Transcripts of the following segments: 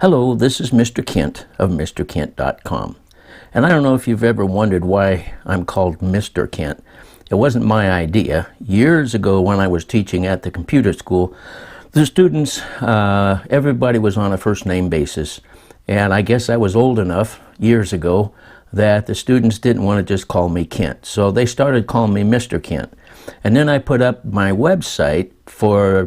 Hello, this is Mr. Kent of MrKent.com. And I don't know if you've ever wondered why I'm called Mr. Kent. It wasn't my idea. Years ago when I was teaching at the computer school, the students, everybody was on a first name basis. And I guess I was old enough years ago that the students didn't want to just call me Kent. So they started calling me Mr. Kent. And then I put up my website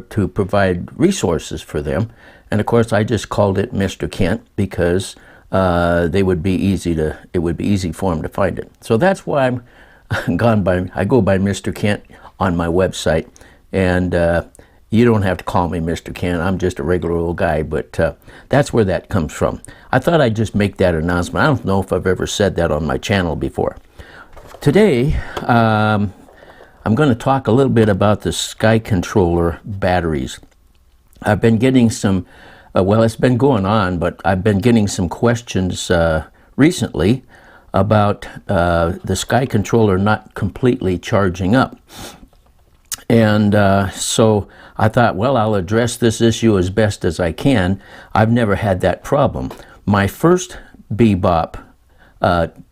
to provide resources for them. And of course I just called it Mr. Kent because it would be easy for them to find it. So that's why I go by Mr. Kent on my website. And you don't have to call me Mr. Kent. I'm just a regular old guy, but that's where that comes from. I thought I'd just make that announcement. I don't know if I've ever said that on my channel before. Today, I'm going to talk a little bit about the Skycontroller batteries. I've been getting some, well, it's been going on, but I've been getting some questions recently about the Skycontroller not completely charging up. And so I thought, well, I'll address this issue as best as I can. I've never had that problem. My first Bebop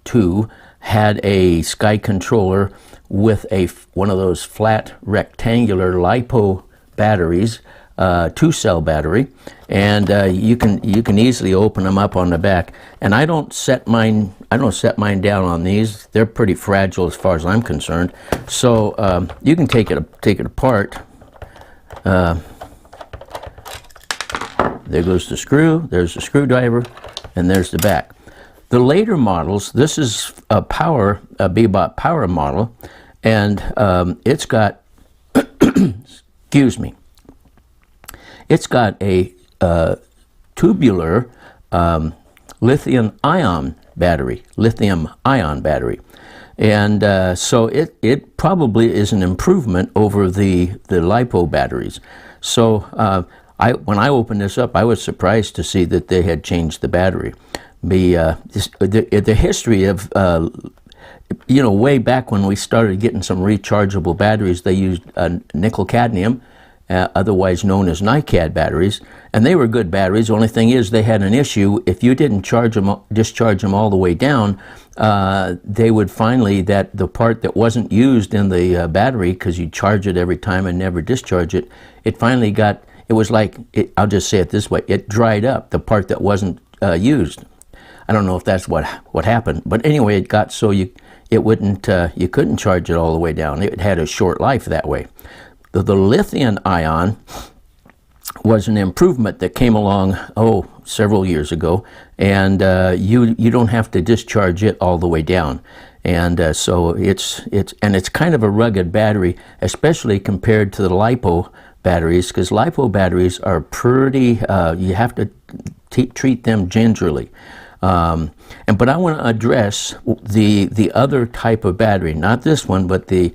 2 had a Skycontroller with one of those flat rectangular LiPo batteries, 2-cell battery, and you can easily open them up on the back. And I don't set mine down on these. They're pretty fragile as far as I'm concerned. So you can take it apart. There goes the screw. There's the screwdriver, and there's the back. The later models, this is a Bebop Power model, and it's got excuse me. It's got a tubular lithium-ion battery, and so it probably is an improvement over the LiPo batteries. So when I opened this up, I was surprised to see that they had changed the battery. The history of way back when we started getting some rechargeable batteries, they used nickel cadmium, otherwise known as NiCad batteries, and they were good batteries. The only thing is they had an issue. If you didn't discharge them all the way down, they would finally, the part that wasn't used in the battery, because you charge it every time and never discharge it, it finally I'll just say it this way, it dried up, the part that wasn't used. I don't know if that's what happened, but anyway, it got so you couldn't charge it all the way down. It had a short life that way. The lithium-ion was an improvement that came along, several years ago, and you don't have to discharge it all the way down. And so it's kind of a rugged battery, especially compared to the LiPo batteries, because LiPo batteries are pretty, you have to treat them gingerly. But I want to address the other type of battery, not this one, but the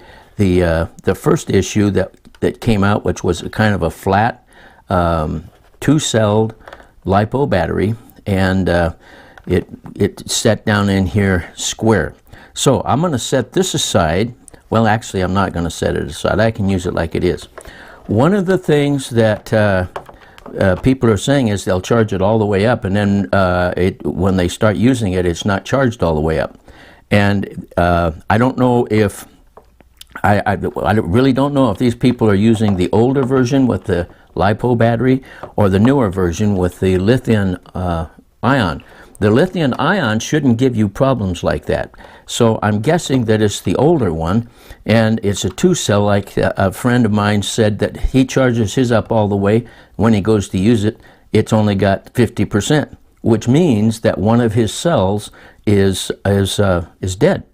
first issue that came out, which was a kind of a flat 2-celled LiPo battery, and it set down in here square. So I'm going to set this aside. Well, actually, I'm not going to set it aside. I can use it like it is. One of the things that people are saying is they'll charge it all the way up, and then when they start using it, it's not charged all the way up. And I don't know if I really don't know if these people are using the older version with the LiPo battery or the newer version with the lithium-ion. The lithium-ion shouldn't give you problems like that. So I'm guessing that it's the older one, and it's a 2-cell, like a friend of mine said that he charges his up all the way. When he goes to use it, it's only got 50%, which means that one of his cells is dead.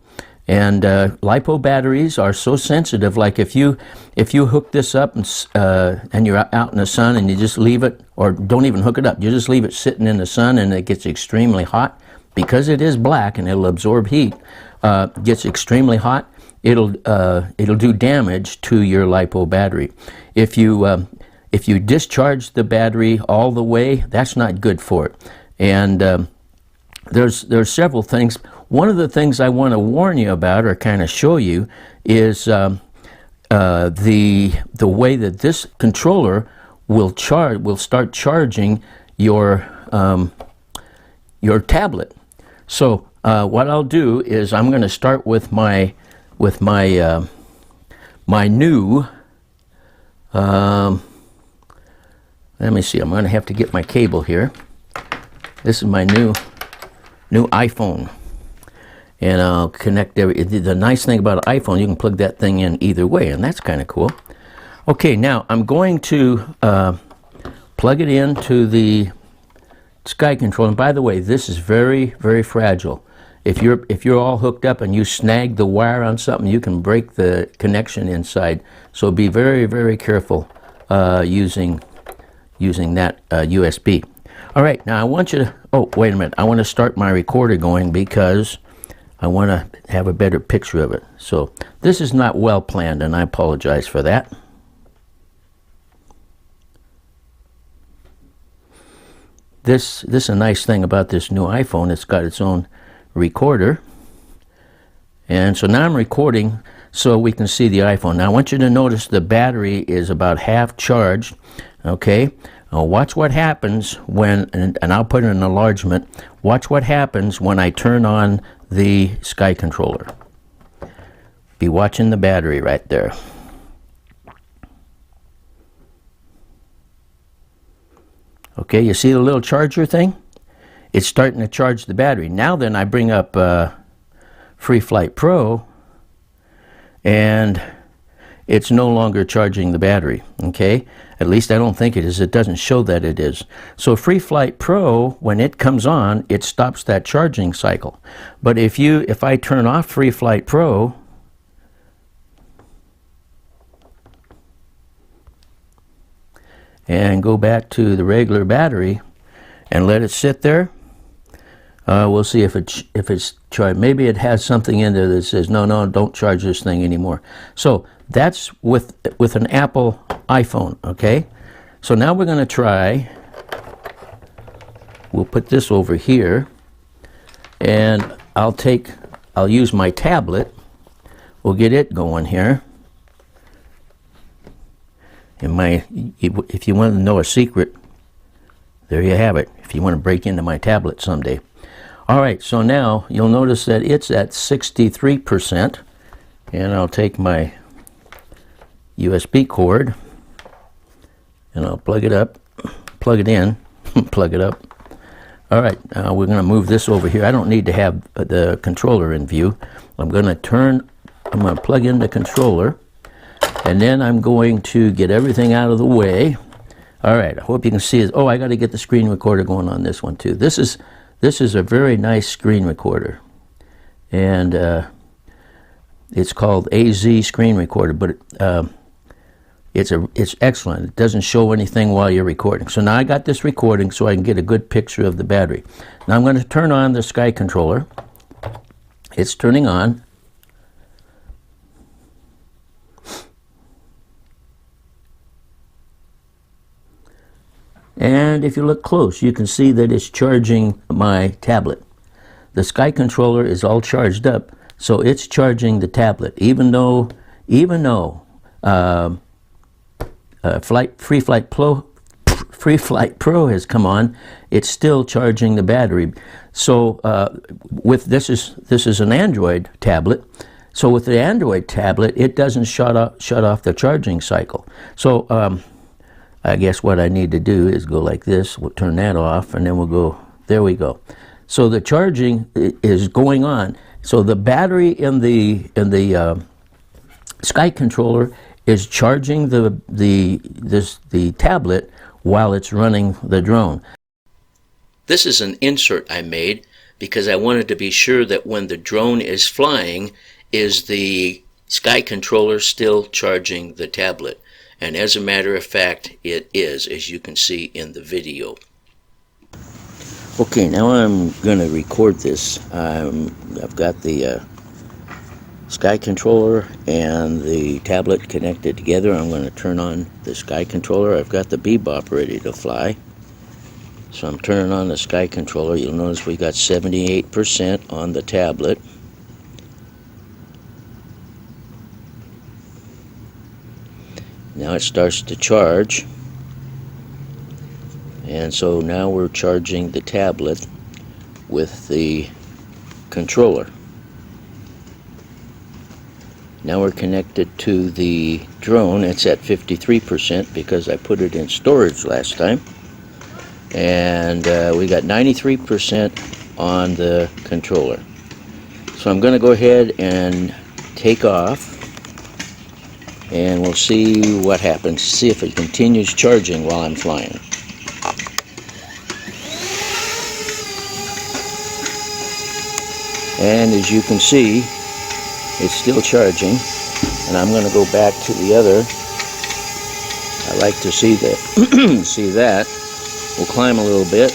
And LiPo batteries are so sensitive. Like if you hook this up and you're out in the sun and you just leave it, or don't even hook it up, you just leave it sitting in the sun and it gets extremely hot, because it is black and it'll absorb heat. Gets extremely hot, it'll do damage to your LiPo battery. If you discharge the battery all the way, that's not good for it. And there's several things. One of the things I want to warn you about, or kind of show you, is the way that this controller will start charging your your tablet. So what I'll do is I'm going to start with my my new. Let me see. I'm going to have to get my cable here. This is my new iPhone, and I'll connect the nice thing about an iPhone, you can plug that thing in either way, and that's kind of cool. Okay, now I'm going to plug it into the Skycontroller. And by the way, this is very, very fragile. If you're all hooked up and you snag the wire on something, you can break the connection inside. So be very, very careful using that USB. All right, now I want you to, oh, wait a minute. I want to start my recorder going because I want to have a better picture of it. So this is not well planned, and I apologize for that. This is a nice thing about this new iPhone. It's got its own recorder. And so now I'm recording so we can see the iPhone. Now I want you to notice the battery is about half charged. Okay, now watch what happens when, and I'll put in an enlargement, watch what happens when I turn on the Skycontroller. Be watching the battery right there. Okay, you see the little charger thing? It's starting to charge the battery. Now then I bring up Free Flight Pro, and it's no longer charging the battery, okay? At least I don't think it is. It doesn't show that it is. So Free Flight Pro, when it comes on, it stops that charging cycle. But if I turn off Free Flight Pro, and go back to the regular battery and let it sit there, we'll see if it's charged. Maybe it has something in there that says, no, don't charge this thing anymore. So that's with an Apple iPhone, okay? So now we're going to try, we'll put this over here, and I'll use my tablet. We'll get it going here. If you want to know a secret, there you have it, if you want to break into my tablet someday. All right, so now you'll notice that it's at 63%, and I'll take my USB cord, and I'll plug it up, plug it in, plug it up. All right, we're going to move this over here. I don't need to have the controller in view. I'm going to plug in the controller, and then I'm going to get everything out of the way. All right, I hope you can see it. Oh, I got to get the screen recorder going on this one too. This is a very nice screen recorder, and it's called AZ Screen Recorder, but it's excellent. It doesn't show anything while you're recording. So now I got this recording so I can get a good picture of the battery. Now I'm going to turn on the Skycontroller. It's turning on. And if you look close, you can see that it's charging my tablet. The Skycontroller is all charged up, so it's charging the tablet. Even though Free Flight Pro has come on, it's still charging the battery. So with this is an Android tablet. So with the Android tablet, it doesn't shut off the charging cycle. So I guess what I need to do is go like this. We'll turn that off, and then we'll go. There we go. So the charging is going on. So the battery in the Skycontroller is charging the tablet while it's running the drone. This is an insert I made because I wanted to be sure that when the drone is flying, is the Skycontroller still charging the tablet. And as a matter of fact, it is, as you can see in the video. Okay, now I'm going to record this. I've got the Skycontroller and the tablet connected together. I'm going to turn on the Skycontroller. I've got the Bebop ready to fly. So I'm turning on the Skycontroller. You'll notice we got 78% on the tablet. Now it starts to charge, and And so now we're charging the tablet with the controller. Now we're connected to the drone. It's at 53% because I put it in storage last time. And we got 93% on the controller. So I'm going to go ahead and take off, and we'll see what happens. See if it continues charging while I'm flying. And as you can see, it's still charging, and I'm going to go back to the other. I like to see that. See that. We'll climb a little bit.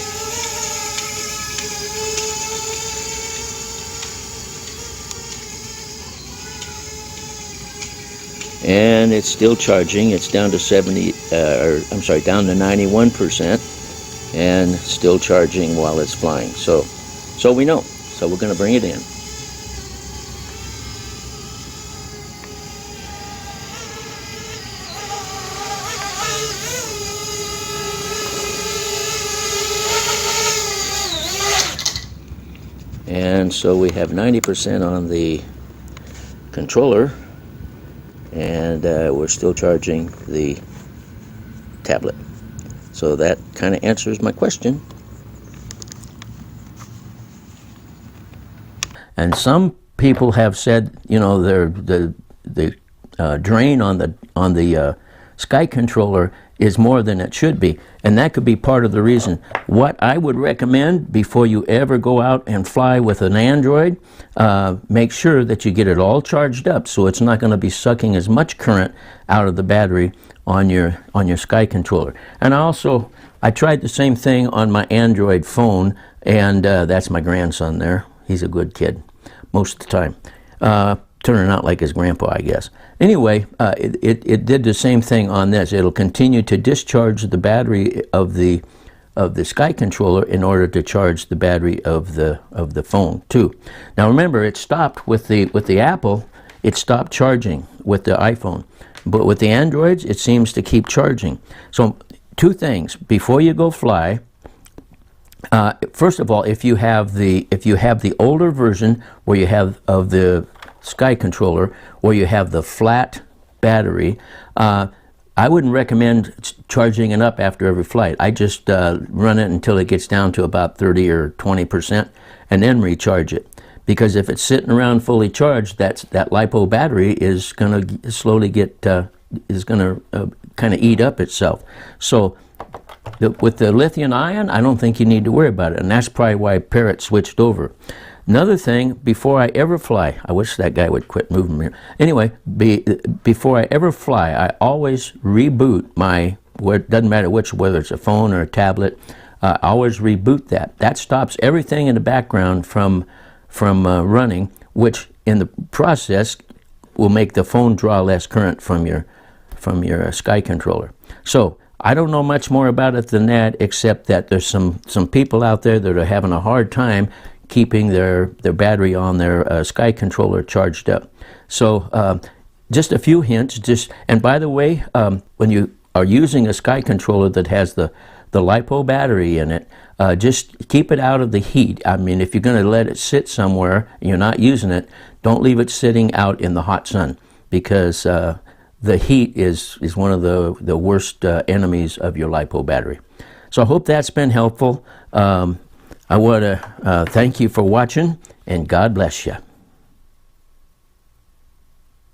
And it's still charging. It's down to down to 91%, and still charging while it's flying. So we know. So we're going to bring it in. And so we have 90% on the controller, and we're still charging the tablet. So that kind of answers my question. And some people have said, you know, the drain on the Skycontroller is more than it should be, and that could be part of the reason. What I would recommend before you ever go out and fly with an Android, make sure that you get it all charged up so it's not going to be sucking as much current out of the battery on your Skycontroller. And I tried the same thing on my Android phone, and that's my grandson there. He's a good kid most of the time. Turning out like his grandpa, I guess. Anyway, it did the same thing on this. It'll continue to discharge the battery of the Skycontroller in order to charge the battery of the phone too. Now remember, it stopped with the Apple. It stopped charging with the iPhone, but with the Androids, it seems to keep charging. So two things before you go fly. First of all, if you have the older version where you have of the Skycontroller, where you have the flat battery, I wouldn't recommend charging it up after every flight. I just run it until it gets down to about 30 or 20% and then recharge it. Because if it's sitting around fully charged, that LiPo battery is going to slowly get, kind of eat up itself. So with the lithium ion, I don't think you need to worry about it, and that's probably why Parrot switched over. Another thing, before I ever fly, I wish that guy would quit moving here. Anyway, before I ever fly, I always reboot it doesn't matter whether it's a phone or a tablet, I always reboot that. That stops everything in the background from running, which in the process will make the phone draw less current from your Skycontroller. So I don't know much more about it than that, except that there's some people out there that are having a hard time keeping their battery on their Skycontroller charged up. So just a few hints. And by the way, when you are using a Skycontroller that has the LiPo battery in it, just keep it out of the heat. I mean, if you're going to let it sit somewhere and you're not using it, don't leave it sitting out in the hot sun, because the heat is one of the worst enemies of your LiPo battery. So I hope that's been helpful. I want to thank you for watching, and God bless you.